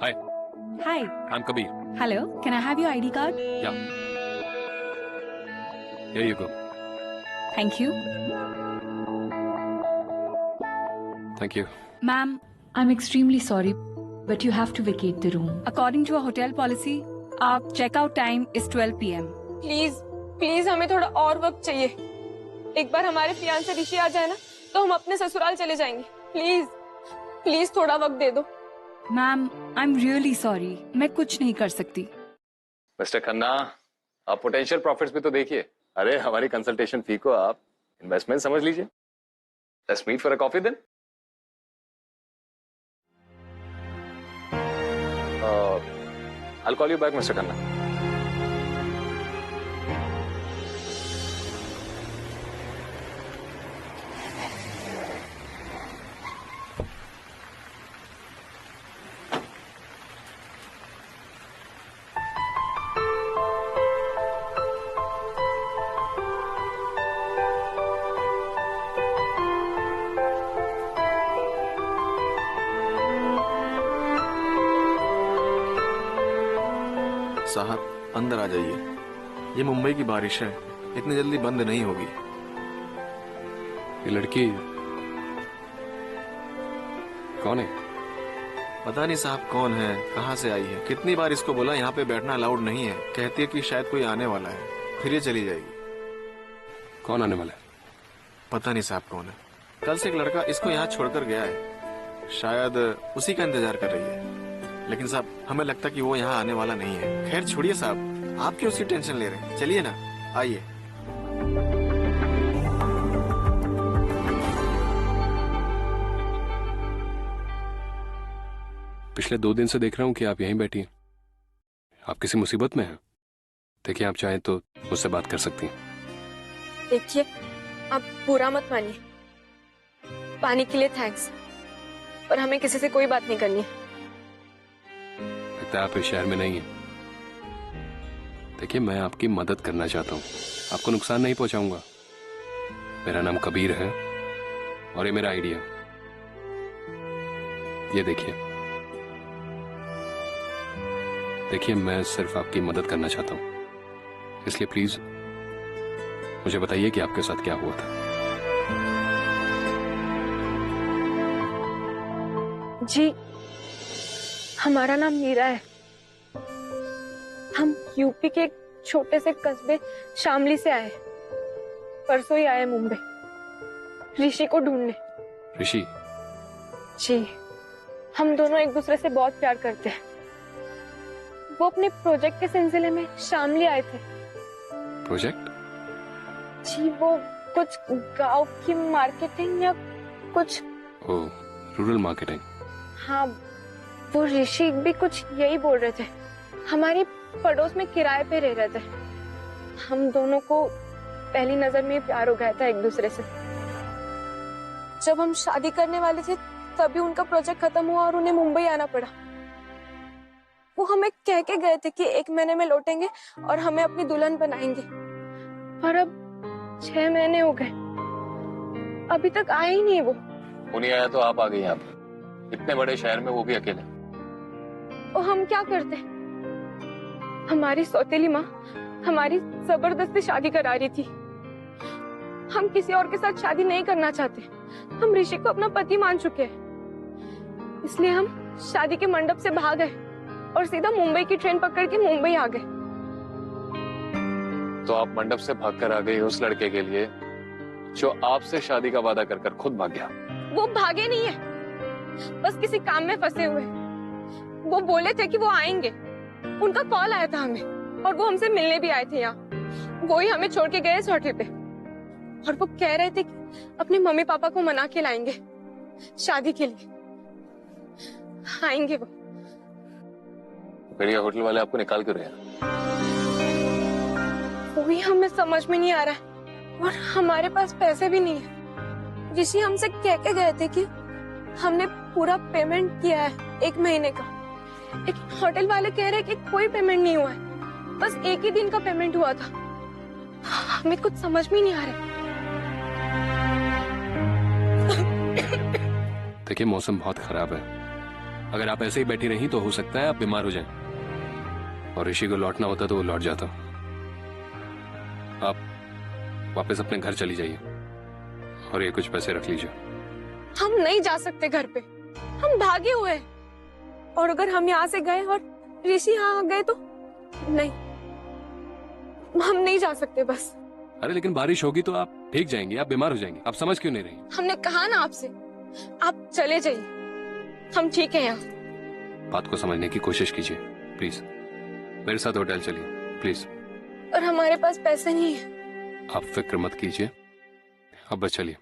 Hi, Hi. I'm Kabir. Hello. Can I have your ID card? Yeah. Here you go. Thank you. Thank you. Ma'am, I'm extremely sorry, but you have to vacate the room. according to our hotel policy, our checkout time is 12 p.m. Please please हमें थोड़ा और वक्त चाहिए। एक बार हमारे fiance ऋषि आ जाए ना तो हम अपने ससुराल चले जाएंगे। प्लीज प्लीज थोड़ा वक्त दे दो। Ma'am, I'm really sorry. मैं कुछ नहीं कर सकती। मिस्टर खन्ना, आप पोटेंशियल प्रॉफिट्स भी तो देखिए। अरे हमारी कंसल्टेशन फी को आप इन्वेस्टमेंट समझ लीजिए। Let's meet for a coffee then. I'll call you back, Mr. Khanna. साहब अंदर आ जाइए। ये मुंबई की बारिश है, इतनी जल्दी बंद नहीं होगी। ये लड़की कौन है? पता नहीं साहब कौन है, कहाँ से आई है। कितनी बार इसको बोला यहाँ पे बैठना अलाउड नहीं है। कहती है कि शायद कोई आने वाला है, फिर ये चली जाएगी। कौन आने वाला है? पता नहीं साहब कौन है। कल से एक लड़का इसको यहाँ छोड़कर गया है, शायद उसी का इंतजार कर रही है। लेकिन साहब हमें लगता कि वो यहाँ आने वाला नहीं है। खैर छोड़िए साहब, आप क्यों उसकी टेंशन ले रहे हैं। चलिए ना, आइए। पिछले 2 दिन से देख रहा हूँ कि आप यहीं बैठी हैं। आप किसी मुसीबत में हैं? देखिए, आप चाहें तो मुझसे बात कर सकती हैं। देखिए आप बुरा मत मानिए, पानी के लिए थैंक्स, पर हमें किसी से कोई बात नहीं करनी है। लगता है आप इस शहर में नहीं है। देखिए, मैं आपकी मदद करना चाहता हूँ, आपको नुकसान नहीं पहुंचाऊंगा। मेरा नाम कबीर है और ये मेरा आइडिया। ये देखिए देखिए, मैं सिर्फ आपकी मदद करना चाहता हूँ, इसलिए प्लीज मुझे बताइए कि आपके साथ क्या हुआ था। जी, हमारा नाम मीरा है। हम यूपी के एक छोटे से कस्बे शामली से आए। परसों ही आए मुंबई ऋषि को ढूंढने। ऋषि? जी, हम दोनों एक दूसरे से बहुत प्यार करते हैं। वो अपने प्रोजेक्ट के सिलसिले में शामली आए थे। प्रोजेक्ट? जी, वो कुछ गांव की मार्केटिंग या कुछ। ओ, रूरल मार्केटिंग। हाँ, वो ऋषि भी कुछ यही बोल रहे थे। हमारी पड़ोस में किराए पे रह रहे थे। हम दोनों को पहली नजर में प्यार हो गया था एक दूसरे से। जब हम शादी करने वाले थे तभी उनका प्रोजेक्ट खत्म हुआ और उन्हें मुंबई आना पड़ा। वो हमें कह के गए थे कि 1 महीने में लौटेंगे और हमें अपनी दुल्हन बनाएंगे, पर अब 6 महीने हो गए, अभी तक आए ही नहीं। वो नहीं आया तो आप आ गई यहाँ पे, इतने बड़े शहर में, वो भी अकेले। तो हम क्या करते? हमारी सौतेली माँ हमारी जबरदस्ती शादी करा रही थी। हम किसी और के साथ शादी नहीं करना चाहते। हम ऋषि को अपना पति मान चुके हैं, इसलिए हम शादी के मंडप से भाग गए और सीधा मुंबई की ट्रेन पकड़ के मुंबई आ गए। तो आप मंडप से भागकर आ गई उस लड़के के लिए जो आपसे शादी का वादा कर खुद भाग गया। वो भागे नहीं है, बस किसी काम में फंसे हुए। वो बोले थे कि वो आएंगे, उनका कॉल आया था हमें और वो हमसे मिलने भी आए थे यहाँ। वो ही हमें छोड़ के गए इस होटल पे और वो कह रहे थे कि अपने मम्मी पापा को मना के लाएंगे शादी के लिए। आएंगे वो। फिर ये होटल वाले आपको निकाल क्यों रहे हैं? वही हमें समझ में नहीं आ रहा है और हमारे पास पैसे भी नहीं है। ऋषि हमसे कह के गए थे कि हमने पूरा पेमेंट किया है 1 महीने का, लेकिन होटल वाले कह रहे हैं कि कोई पेमेंट नहीं हुआ है, बस 1 ही दिन का पेमेंट हुआ था। हमें कुछ समझ में नहीं आ रहा। देखिए, मौसम बहुत खराब है, अगर आप ऐसे ही बैठी रही तो हो सकता है आप बीमार हो जाएं। और ऋषि को लौटना होता तो वो लौट जाता। आप वापस अपने घर चली जाइए और ये कुछ पैसे रख लीजिए। हम नहीं जा सकते घर पे, हम भागे हुए हैं। और अगर हम यहाँ से गए और ऋषि यहाँ आ गए तो नहीं, हम नहीं जा सकते बस। अरे लेकिन बारिश होगी तो आप भीग जाएंगे, आप बीमार हो जाएंगे। आप समझ क्यों नहीं रही? हमने कहा ना आपसे, आप चले जाइए, हम ठीक है यहाँ। बात को समझने की कोशिश कीजिए प्लीज। मेरे साथ होटल चलिए प्लीज। और हमारे पास पैसे नहीं है। आप फिक्र मत कीजिए, अब बस चलिए।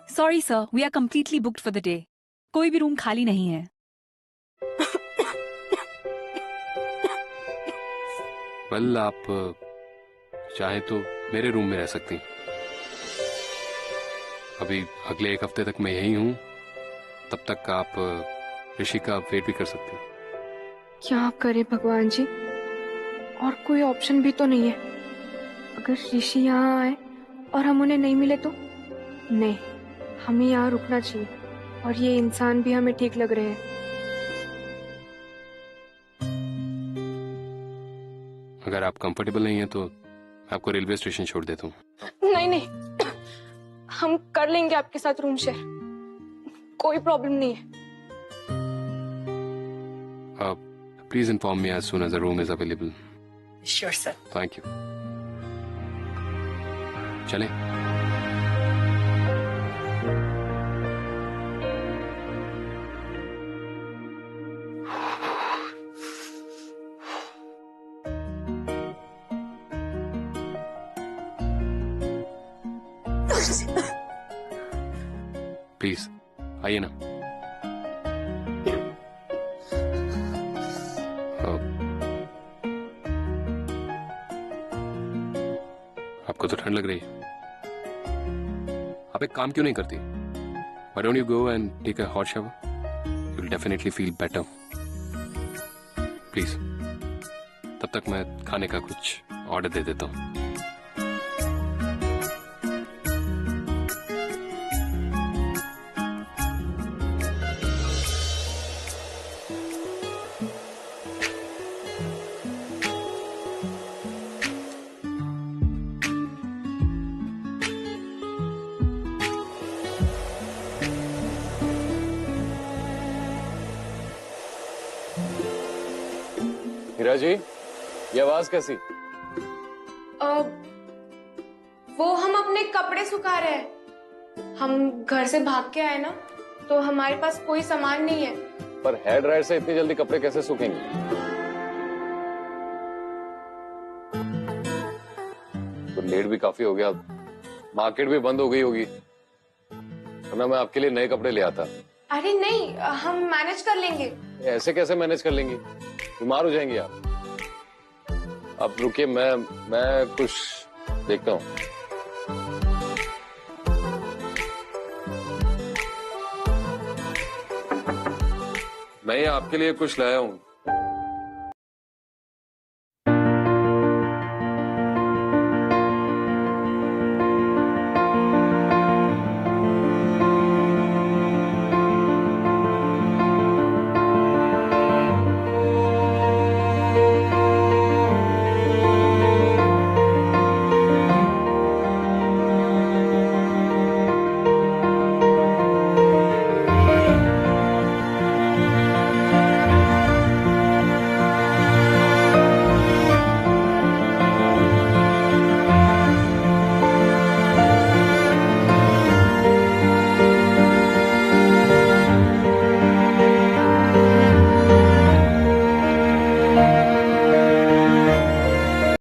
Sorry sir, we are completely booked for the day. कोई भी रूम खाली नहीं है। वेल आप चाहे तो मेरे रूम में रह सकती। अभी अगले 1 हफ्ते तक मैं यही हूँ, तब तक आप ऋषि का वेट भी कर सकती। क्या करे भगवान जी, और कोई ऑप्शन भी तो नहीं है। अगर ऋषि यहाँ आए और हम उन्हें नहीं मिले तो? नहीं, हमें यहाँ रुकना चाहिए। और ये इंसान भी हमें ठीक लग रहे हैं। अगर आप कंफर्टेबल नहीं है तो मैं आपको रेलवे स्टेशन छोड़ देता हूँ। नहीं नहीं, हम कर लेंगे आपके साथ रूम शेयर, कोई प्रॉब्लम नहीं है। Please inform me as soon as the room is available. Sure sir. Thank you. चलें। प्लीज आइए ना। आपको तो ठंड लग रही है, आप एक काम क्यों नहीं करती? Why don't you go and take a hot shower? You'll definitely feel better. Please, तब तक मैं खाने का कुछ ऑर्डर दे देता हूँ। हीरा जी, ये आवाज कैसी? वो हम अपने कपड़े सुखा रहे हैं। हम घर से भाग के आए ना, तो हमारे पास कोई सामान नहीं है। पर हेयर ड्रायर से इतनी जल्दी कपड़े कैसे सूखेंगे? तो लेट भी काफी हो गया, मार्केट भी बंद हो गई होगी, वरना मैं आपके लिए नए कपड़े ले आता। अरे नहीं, हम मैनेज कर लेंगे। ऐसे कैसे मैनेज कर लेंगी? बीमार हो जाएंगी आप। आप रुकिए, मैं कुछ देखता हूँ। मैं ये आपके लिए कुछ लाया हूँ,